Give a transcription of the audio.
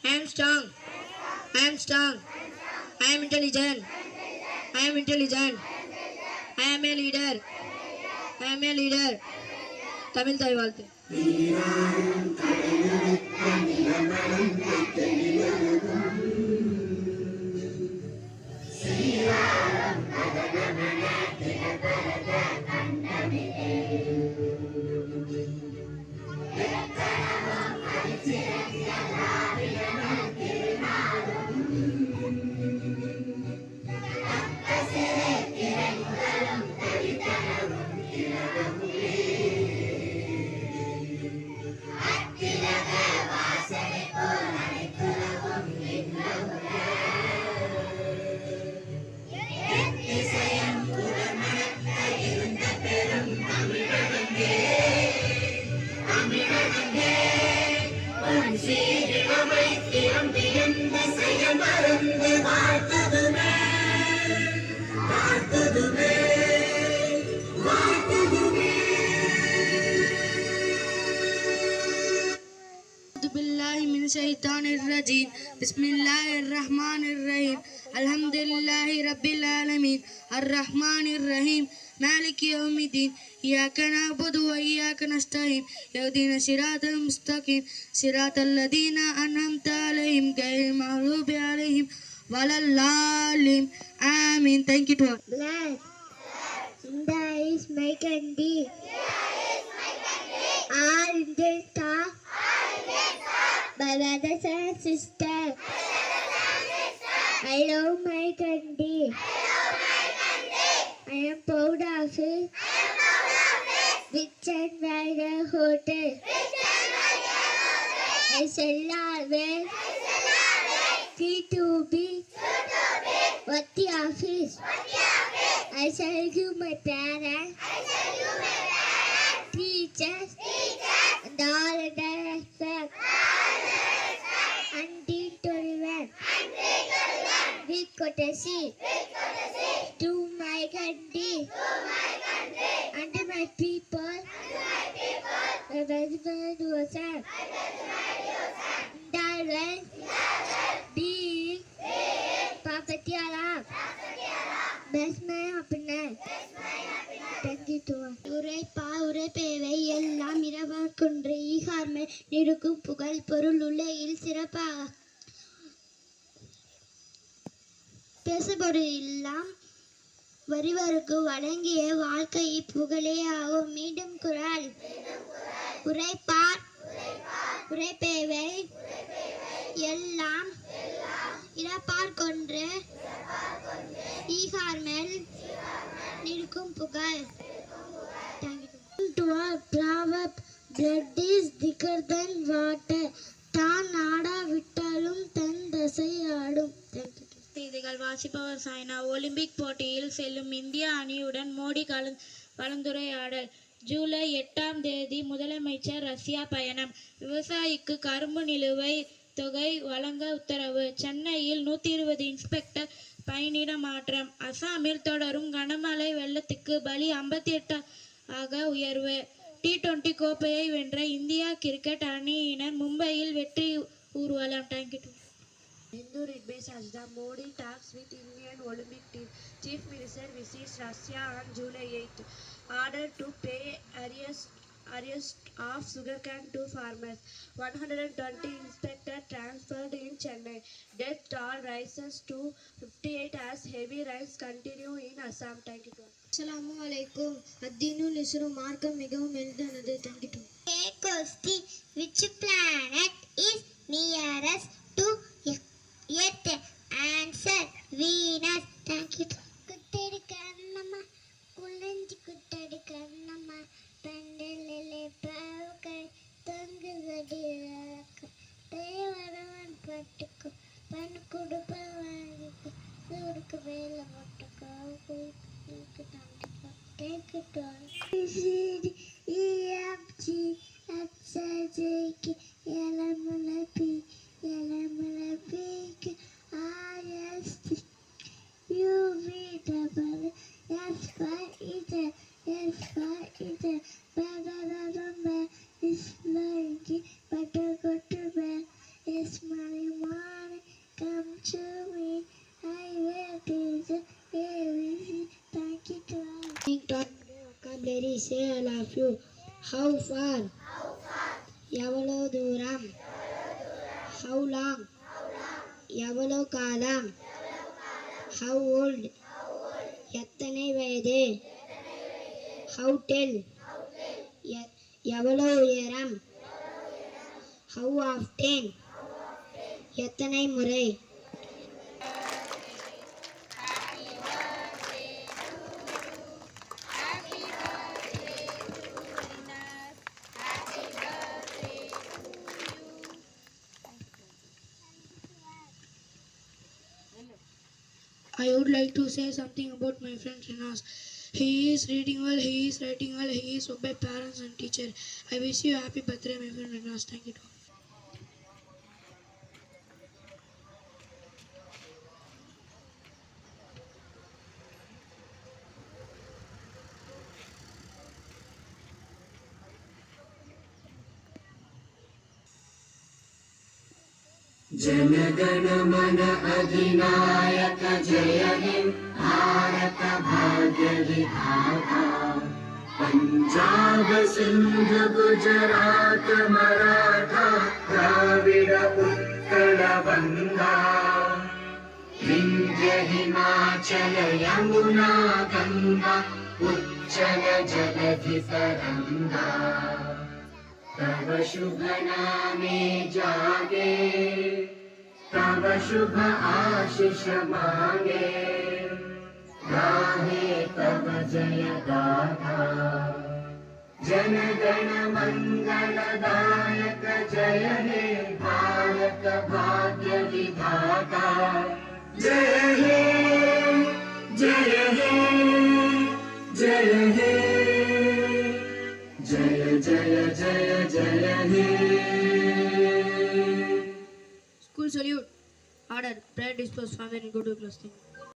I am strong. I am strong. I am intelligent. I am intelligent. I am a leader. I am a leader. Tamil தாய் வாழ்த்து. الرجيم بسم الله الرحمن الرحيم الحمد لله رب العالمين الرحمن الرحيم مالك يوم الدين إياك نعبد وإياك نستعين اهدنا الصراط المستقيم صراط الذين أنعمت عليهم غير المغضوب عليهم ولا الضالين آمين. Thank you to all. Black. India is my country. All Indians are my brothers and sisters. I love my country. I am proud of it. Rich and rider hotel. I shall always see to be worthy of it. I shall give my parents, teachers, and all the respect. Until 21, with courtesy to my country and my people. My husband was indulgent, being property alarm. Bless my happiness. Thank you to all. உரைப்பா உரைப்பேவை எல்லாம் இரவாற்கொன்று ஈகார்மை நிறுக்கும் புகழ் பொருள் உலகில் சிறப்பாக பேசப்படுலாம் வருவருக்கு வழங்கிய வாழ்க்கை புகழே ஆகும். மீண்டும் குரல். உரைப்பார் உரைப்பேவை எல்லாம் இறப்பார்கொன்று ஈகார்மேல் நிற்கும் புகழ். To a proverb, blood is thicker than water. தான் ஆடா விட்டாலும் தன் தசை ஆடும். செய்திகள் வாசிப்பவர் சாய்னா. ஒலிம்பிக் போட்டியில் செல்லும் இந்திய அணியுடன் மோடி கலந்துரையாடல். ஜூலை 8ஆம் தேதி முதலமைச்சர் ரஷ்யா பயணம். விவசாயிக்கு கரும்பு நிலுவை தொகை வழங்க உத்தரவு. சென்னையில் 120 இன்ஸ்பெக்டர் பணியிட மாற்றம். அசாமில் தொடரும் கனமழை வெள்ளத்துக்கு பலி 58 ஆக உயர்வு. T20 கோப்பையை வென்ற இந்தியா கிரிக்கெட் அணியினர் மும்பையில் வெற்றி ஊர்வலம். Thank you. Hindu read by Sajda. Modi talks with Indian Olympic team. Chief Minister visits Russia on July 8th. Order to pay arrears of sugarcane to farmers. 120 inspectors transferred in Chennai. Death toll rises to 58 as heavy rains continue in Assam. Thank you. Assalamu alaikum. Addinul Isru markam migavum eldanadu. Thank you. Question: which planet is nearest to Earth? Answer: Venus. Thank you. Kuttadi kannamma kulanji kuttadi kannamma pandalele paavukai thangugadi தேவரவன் பட்டுக்கு பண் கொடுப்பவனுக்கு சூருக்கு வேலை போட்டுக்கோ குயிக்கு தம்பிக்கோ கேட்கட்டோ EFG HJK LMLP LMLPக்கு IST UVW S for either S for either better is like better go to bed is my say I love you. How far? எவ்வளவு தூரம்? How long? எவ்வளவு காலம்? How old? எத்தனை வயது? How tall? எவ்வளவு உயரம்? How often? எத்தனை முறை? I would like to say something about my friend Rinas. He is reading well, he is writing well, he is obeyed parents and teacher. I wish you happy birthday, my friend Rinas. Thank you. जनगण मन अधिनायक जय हे भारत भाग्य विधाता पंजाब सिंध गुजरात मराठा द्राविड उत्कल बंगा विंध्य हिमाचल यमुना गंगा उच्चल जलधि तरंगा तव शुभ नामे जागे तव शुभ आशीष मांगे गाहे तव जय गाथा जन गण मंगल दायक जय हे भारत भाग्य विधाता जय हे जय हे जय हे जय जय जय जय हे School salute. Order. Prayer dispersed. Family go to class.